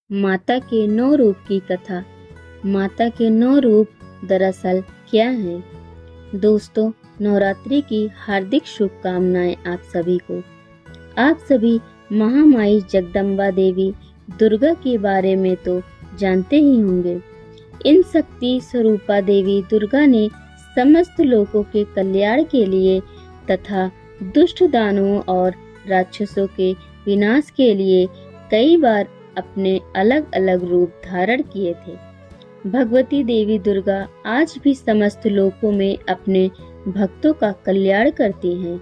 माता के 9 रूप की कथा। माता के 9 रूप दरअसल क्या हैं? दोस्तों, नवरात्रि की हार्दिक शुभकामनाएं आप सभी को। आप सभी महामाई जगदम्बा देवी दुर्गा के बारे में तो जानते ही होंगे। इन शक्ति स्वरूपा देवी दुर्गा ने समस्त लोगों के कल्याण के लिए तथा दुष्ट दानवों और राक्षसों के विनाश के लिए कई बार अपने अलग अलग रूप धारण किए थे। भगवती देवी दुर्गा आज भी समस्त लोकों में अपने भक्तों का कल्याण करती हैं।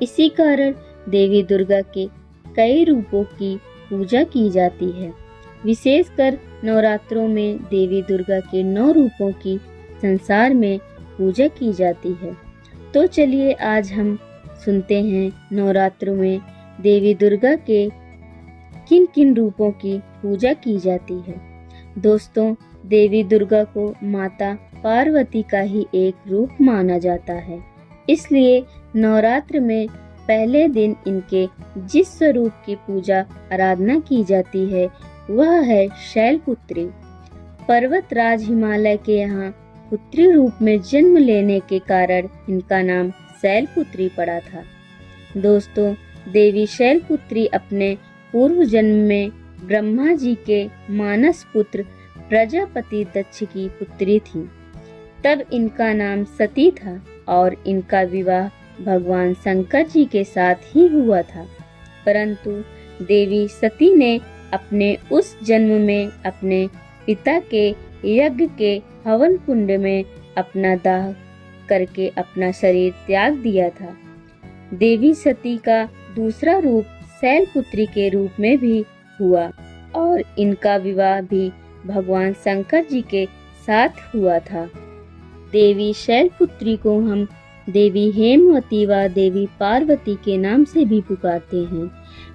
इसी कारण देवी दुर्गा के कई रूपों की पूजा की जाती है। विशेषकर नवरात्रों में देवी दुर्गा के 9 रूपों की संसार में पूजा की जाती है। तो चलिए आज हम सुनते हैं नवरात्रों में देवी दुर्गा के किन किन रूपों की पूजा की जाती है। दोस्तों, देवी दुर्गा को माता पार्वती का ही एक रूप माना जाता है। इसलिए नवरात्र में पहले दिन इनके जिस स्वरूप की पूजा आराधना की जाती है वह है शैलपुत्री। पर्वत राज हिमालय के यहाँ पुत्री रूप में जन्म लेने के कारण इनका नाम शैलपुत्री पड़ा था। दोस्तों, देवी शैलपुत्री अपने पूर्व जन्म में ब्रह्मा जी के मानस पुत्र प्रजापति दक्ष की पुत्री थी। तब इनका नाम सती था और इनका विवाह भगवान शंकर जी के साथ ही हुआ था। परंतु देवी सती ने अपने उस जन्म में अपने पिता के यज्ञ के हवन कुंड में अपना दाह करके अपना शरीर त्याग दिया था। देवी सती का दूसरा रूप शैलपुत्री के रूप में भी हुआ और इनका विवाह भी भगवान शंकर जी के साथ हुआ था। देवी शैलपुत्री को हम देवी हेमवती व देवी पार्वती के नाम से भी पुकारते हैं।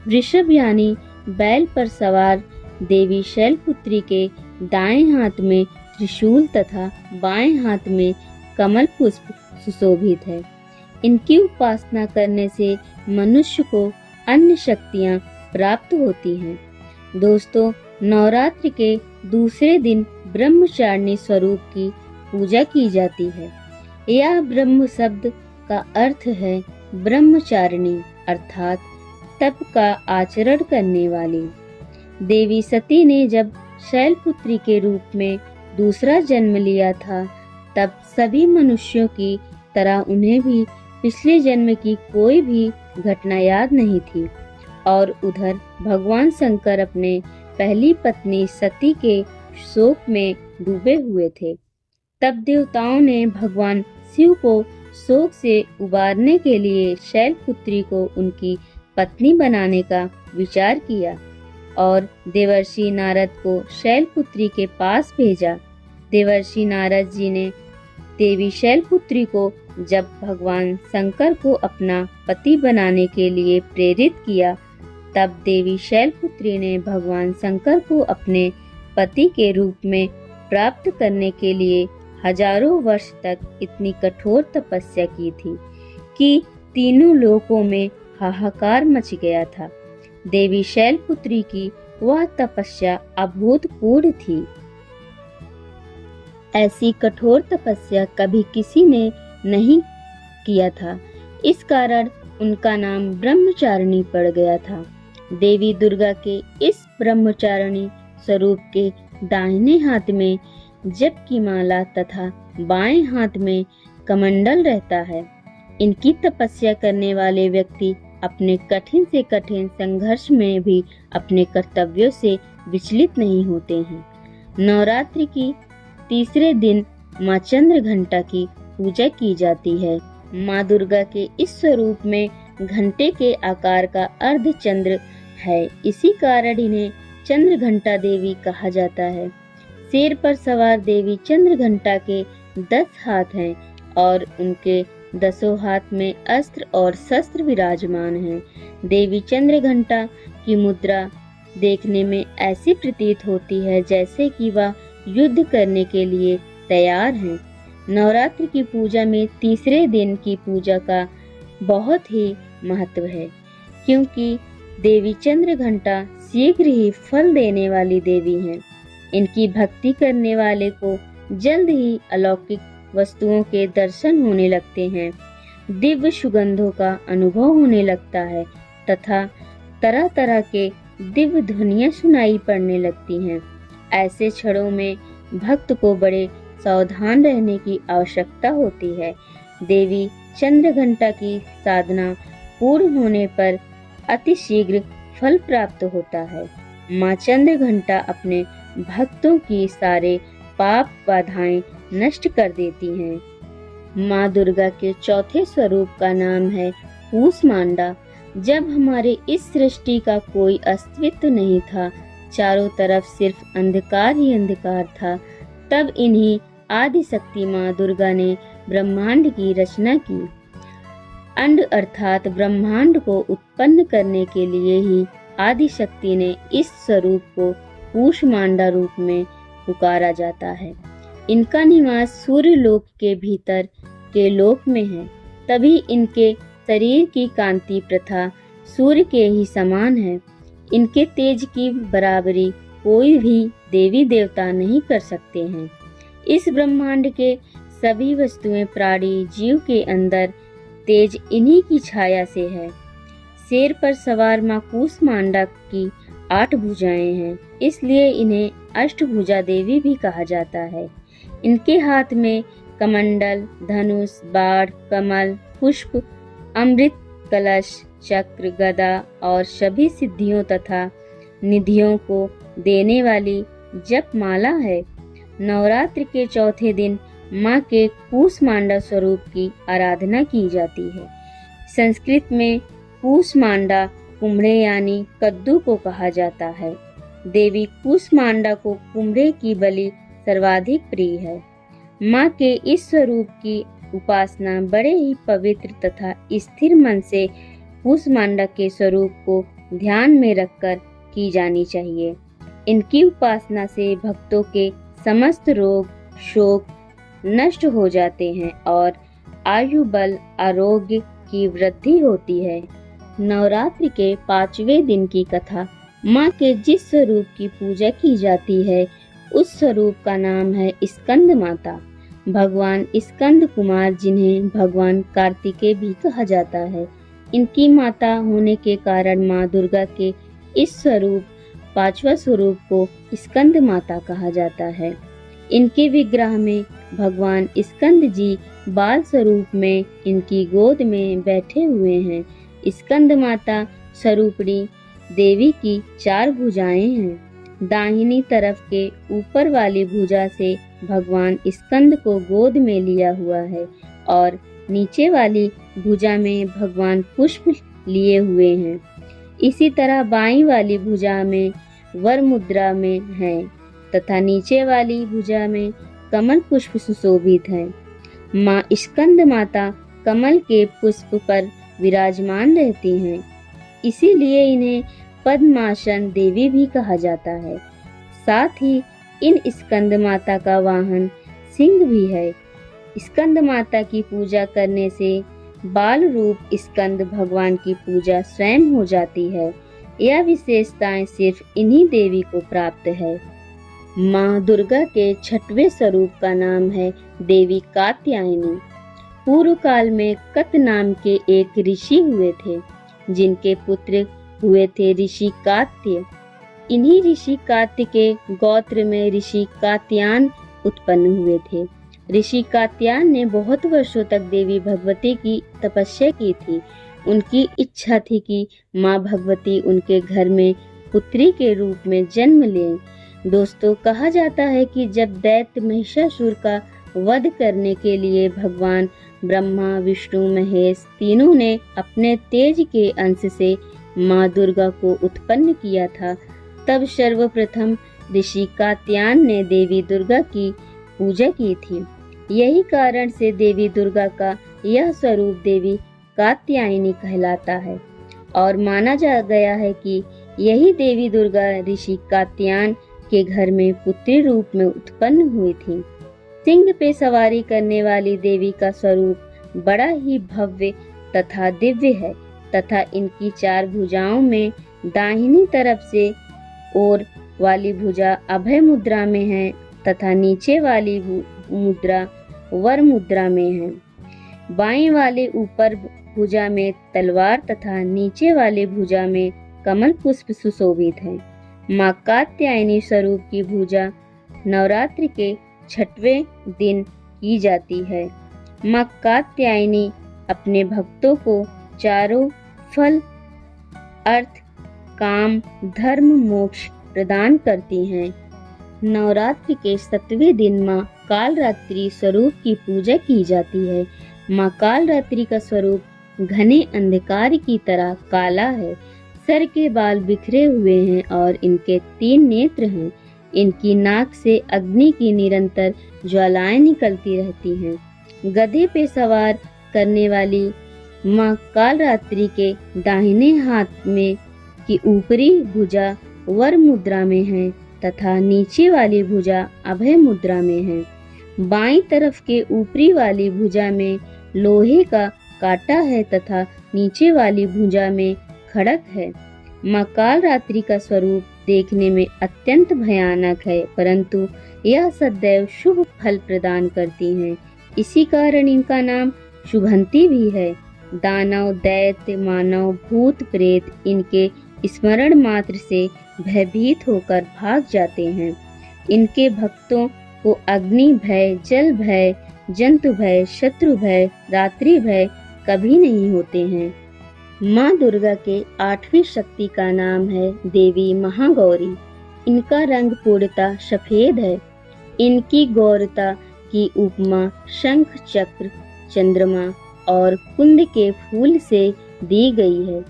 वृषभ यानी बैल पर सवार देवी शैलपुत्री के दाएं हाथ में त्रिशूल तथा बाएं हाथ में कमल पुष्प सुशोभित है। इनकी उपासना करने से मनुष्य को अन्य शक्तियां प्राप्त होती हैं। दोस्तों, नवरात्रि के दूसरे दिन ब्रह्मचारिणी स्वरूप की पूजा की जाती है। यह ब्रह्म शब्द का अर्थ है ब्रह्मचारिणी अर्थात तप का आचरण करने वाली। देवी सती ने जब शैलपुत्री के रूप में दूसरा जन्म लिया था तब सभी मनुष्यों की तरह उन्हें भी पिछले जन्म की कोई भी घटना याद नहीं थी और उधर भगवान शंकर अपने पहली पत्नी सती के शोक में डूबे हुए थे। तब देवताओं ने भगवान शिव को शोक से उबारने के लिए शैलपुत्री को उनकी पत्नी बनाने का विचार किया और देवर्षि नारद को शैलपुत्री के पास भेजा। देवर्षि नारद जी ने देवी शैलपुत्री को जब भगवान शंकर को अपना पति बनाने के लिए प्रेरित किया तब देवी शैलपुत्री ने भगवान शंकर को अपने पति के रूप में प्राप्त करने के लिए हजारों वर्ष तक इतनी कठोर तपस्या की थी कि तीनों लोकों में हाहाकार मच गया था। देवी शैलपुत्री की वह तपस्या अभूतपूर्व थी। ऐसी कठोर तपस्या कभी किसी ने नहीं किया था। इस कारण उनका नाम ब्रह्मचारिणी पड़ गया था। देवी दुर्गा के इस ब्रह्मचारिणी स्वरूप के दाहिने हाथ में जप की माला तथा बाएं हाथ में कमंडल रहता है। इनकी तपस्या करने वाले व्यक्ति अपने कठिन से कठिन संघर्ष में भी अपने कर्तव्यों से विचलित नहीं होते हैं। नवरात्रि की तीसरे दिन माँ चंद्र घंटा की पूजा की जाती है। माँ दुर्गा के इस स्वरूप में घंटे के आकार का अर्ध चंद्र है। इसी कारण इन्हें चंद्र घंटा देवी कहा जाता है। शेर पर सवार देवी चंद्र घंटा के 10 हाथ हैं और उनके 10 हाथ में अस्त्र और शस्त्र विराजमान हैं। देवी चंद्र घंटा की मुद्रा देखने में ऐसी प्रतीत होती है जैसे कि वह युद्ध करने के लिए तैयार हैं। नवरात्रि की पूजा में तीसरे दिन की पूजा का बहुत ही महत्व है क्योंकि देवी चंद्र घंटा शीघ्र ही फल देने वाली देवी हैं। इनकी भक्ति करने वाले को जल्द ही अलौकिक वस्तुओं के दर्शन होने लगते हैं, दिव्य सुगंधों का अनुभव होने लगता है तथा तरह तरह के दिव्य ध्वनियां सुनाई पड़ने लगती हैं। ऐसे क्षणों में भक्त को बड़े सावधान रहने की आवश्यकता होती है। देवी चंद्रघंटा की साधना पूर्ण होने पर अति शीघ्र फल प्राप्त होता है। माँ चंद्रघंटा अपने भक्तों की सारे पाप बाधाएं नष्ट कर देती हैं। माँ दुर्गा के चौथे स्वरूप का नाम है कूष्मांडा। जब हमारे इस सृष्टि का कोई अस्तित्व नहीं था, चारों तरफ सिर्फ अंधकार ही अंधकार था, तब इन्हीं आदि शक्ति माँ दुर्गा ने ब्रह्मांड की रचना की। अंड अर्थात ब्रह्मांड को उत्पन्न करने के लिए ही आदि शक्ति ने इस स्वरूप को कूष्मांडा रूप में पुकारा जाता है। इनका निवास सूर्य लोक के भीतर के लोक में है, तभी इनके शरीर की कांति प्रथा सूर्य के ही समान है। इनके तेज की बराबरी कोई भी देवी देवता नहीं कर सकते हैं। इस ब्रह्मांड के सभी वस्तुएं प्राणी जीव के अंदर तेज इन्हीं की छाया से है। शेर पर सवार माँ कूष्मांडा की 8 भुजाएं हैं, इसलिए इन्हें अष्टभुजा देवी भी कहा जाता है। इनके हाथ में कमंडल, धनुष, बाण, कमल, पुष्प, अमृत कलश, चक्र, गदा और सभी सिद्धियों तथा निधियों को देने वाली जप माला है। नवरात्र के चौथे दिन माँ के कूष्मांडा स्वरूप की आराधना की जाती है। संस्कृत में कूष्मांडा कुम्हड़े यानी कद्दू को कहा जाता है। देवी कूष्मांडा को कुम्हड़े की बलि सर्वाधिक प्रिय है। माँ के इस स्वरूप की उपासना बड़े ही पवित्र तथा स्थिर मन से कूष्मांडा के स्वरूप को ध्यान में रखकर की जानी चाहिए। इनकी उपासना से भक्तों के समस्त रोग शोक नष्ट हो जाते हैं और आयु बल आरोग्य की वृद्धि होती है। नवरात्रि के 5वें दिन की कथा। माँ के जिस स्वरूप की पूजा की जाती है उस स्वरूप का नाम है स्कंद माता। भगवान स्कंद कुमार, जिन्हें भगवान कार्तिकेय भी कहा जाता है, इनकी माता होने के कारण माँ दुर्गा के इस स्वरूप 5वां स्वरूप को स्कंद माता कहा जाता है। इनके विग्रह में भगवान स्कंद जी बाल स्वरूप में इनकी गोद में बैठे हुए हैं। स्कंद माता स्वरूपणी देवी की 4 भुजाएं हैं। दाहिनी तरफ के ऊपर वाली भुजा से भगवान स्कंद को गोद में लिया हुआ है और नीचे वाली भुजा में भगवान पुष्प लिए हुए हैं। इसी तरह बाईं वाली भुजा में वर मुद्रा में है तथा नीचे वाली भुजा में कमल पुष्प सुशोभित है। माँ स्कंद माता कमल के पुष्प पर विराजमान रहती हैं, इसीलिए इन्हें पद्मासन देवी भी कहा जाता है। साथ ही इन स्कंद माता का वाहन सिंह भी है। स्कंद माता की पूजा करने से बाल रूप स्कंद भगवान की पूजा स्वयं हो जाती है। यह विशेषताएं सिर्फ इन्हीं देवी को प्राप्त है। माँ दुर्गा के 6वें स्वरूप का नाम है देवी कात्यायनी। पूर्व काल में कत नाम के एक ऋषि हुए थे, जिनके पुत्र हुए थे ऋषि कात्य। इन्हीं ऋषि कात्य के गोत्र में ऋषि कात्यायन उत्पन्न हुए थे। ऋषि कात्यायन ने बहुत वर्षों तक देवी भगवती की तपस्या की थी। उनकी इच्छा थी कि माँ भगवती उनके घर में पुत्री के रूप में जन्म लें। दोस्तों, कहा जाता है कि जब दैत्य महिषासुर का वध करने के लिए भगवान ब्रह्मा विष्णु महेश तीनों ने अपने तेज के अंश से माँ दुर्गा को उत्पन्न किया था, तब सर्वप्रथम ऋषि कात्यायन ने देवी दुर्गा की पूजा की थी। यही कारण से देवी दुर्गा का यह स्वरूप देवी कात्यायनी कहलाता है और माना जा गया है कि यही देवी दुर्गा ऋषि कात्यायन के घर में पुत्री रूप में उत्पन्न हुई थी। सिंह पे सवारी करने वाली देवी का स्वरूप बड़ा ही भव्य तथा दिव्य है तथा इनकी 4 भुजाओं में दाहिनी तरफ से ओर वाली भुजा अभय मुद्रा में है तथा नीचे वाली मुद्रा वर मुद्रा में है। बाएं वाले ऊपर भुजा में तलवार तथा नीचे वाले भुजा में कमल पुष्प सुशोभित है। मां कात्यायनी स्वरूप की पूजा नवरात्रि के 6वें दिन की जाती है। मां कात्यायनी अपने भक्तों को चारों फल, अर्थ, काम, धर्म, मोक्ष प्रदान करती हैं। नवरात्रि के 7वें दिन मां कालरात्रि स्वरूप की पूजा की जाती है। मां कालरात्रि का स्वरूप घने अंधकार की तरह काला है। सर के बाल बिखरे हुए हैं और इनके 3 नेत्र हैं। इनकी नाक से अग्नि की निरंतर ज्वालाएं निकलती रहती हैं। गधे पे सवार करने वाली मां कालरात्रि के दाहिने हाथ में की ऊपरी भुजा वर मुद्रा में है तथा नीचे वाली भुजा अभय मुद्रा में है। बाईं तरफ के ऊपरी वाली भुजा में लोहे का कांटा है तथा नीचे वाली भुजा में खड़क है। मां कालरात्रि का स्वरूप देखने में अत्यंत भयानक है, परंतु यह सदैव शुभ फल प्रदान करती हैं। इसी कारण इनका नाम शुभंती भी है। दानव, दैत्य, मानव, भूत, प्रेत इनके स्मरण मात्र से भयभीत होकर भाग जाते हैं। इनके भक्तों को अग्नि भय, जल भय, जंतु भय, शत्रु भय, रात्रि भय कभी नहीं होते हैं। माँ दुर्गा के 8वीं शक्ति का नाम है देवी महागौरी। इनका रंग पूर्णतः सफेद है। इनकी गौरता की उपमा शंख, चक्र, चंद्रमा और कुंद के फूल से दी गई है।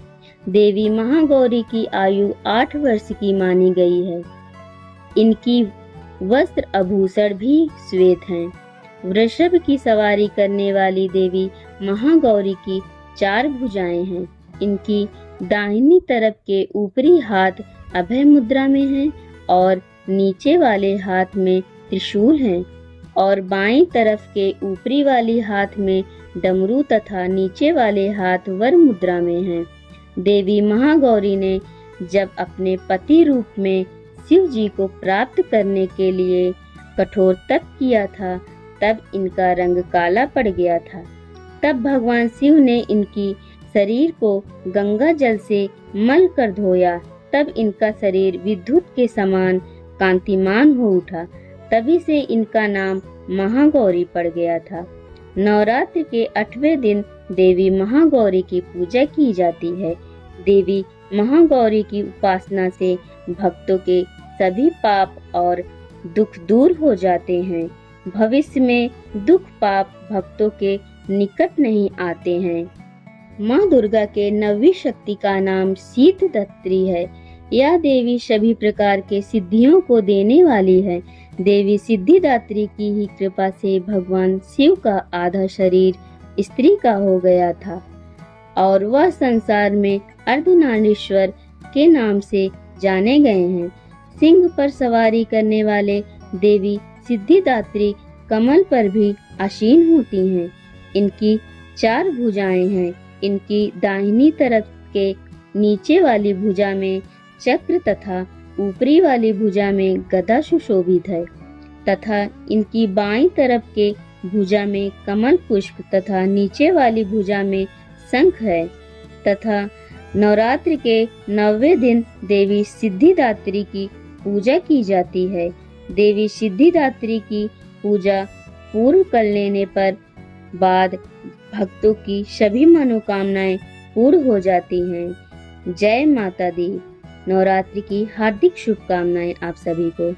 देवी महागौरी की आयु 8 वर्ष की मानी गई है। इनकी वस्त्र आभूषण भी श्वेत हैं। वृषभ की सवारी करने वाली देवी महागौरी की 4 भुजाएं हैं। इनकी दाहिनी तरफ के ऊपरी हाथ अभय मुद्रा में है और नीचे वाले हाथ में त्रिशूल है और बाईं तरफ के ऊपरी वाली हाथ में डमरू तथा नीचे वाले हाथ वर मुद्रा में है। देवी महागौरी ने जब अपने पति रूप में शिव जी को प्राप्त करने के लिए कठोर तप किया था, तब इनका रंग काला पड़ गया था। तब भगवान शिव ने इनकी शरीर को गंगा जल से मल कर धोया। तब इनका शरीर विद्युत के समान कांतिमान हो उठा। तभी से इनका नाम महागौरी पड़ गया था। नवरात्र के 8वें दिन देवी महागौरी की पूजा की जाती है। देवी महागौरी की उपासना से भक्तों के सभी पाप और दुख दूर हो जाते हैं। भविष्य में दुख पाप भक्तों के निकट नहीं आते हैं। माँ दुर्गा के 9वीं शक्ति का नाम सिद्धिदात्री है। यह देवी सभी प्रकार के सिद्धियों को देने वाली है। देवी सिद्धिदात्री की ही कृपा से भगवान शिव का आधा शरीर स्त्री का हो गया था और वह संसार में अर्धनारीश्वर के नाम से जाने गए हैं। सिंह पर सवारी करने वाले देवी सिद्धिदात्री कमल पर भी आसीन होती हैं। इनकी 4 भुजाएं हैं। इनकी दाहिनी तरफ के नीचे वाली भुजा में चक्र तथा ऊपरी वाली भुजा में गदा सुशोभित है तथा इनकी बाईं तरफ के भुजा में कमल पुष्प तथा नीचे वाली भुजा में शंख है तथा नवरात्र के 9वें दिन देवी सिद्धिदात्री की पूजा की जाती है। देवी सिद्धिदात्री की पूजा पूर्ण कर लेने पर बाद भक्तों की सभी मनोकामनाएं पूर्ण हो जाती हैं। जय माता दी। नवरात्रि की हार्दिक शुभकामनाएं आप सभी को।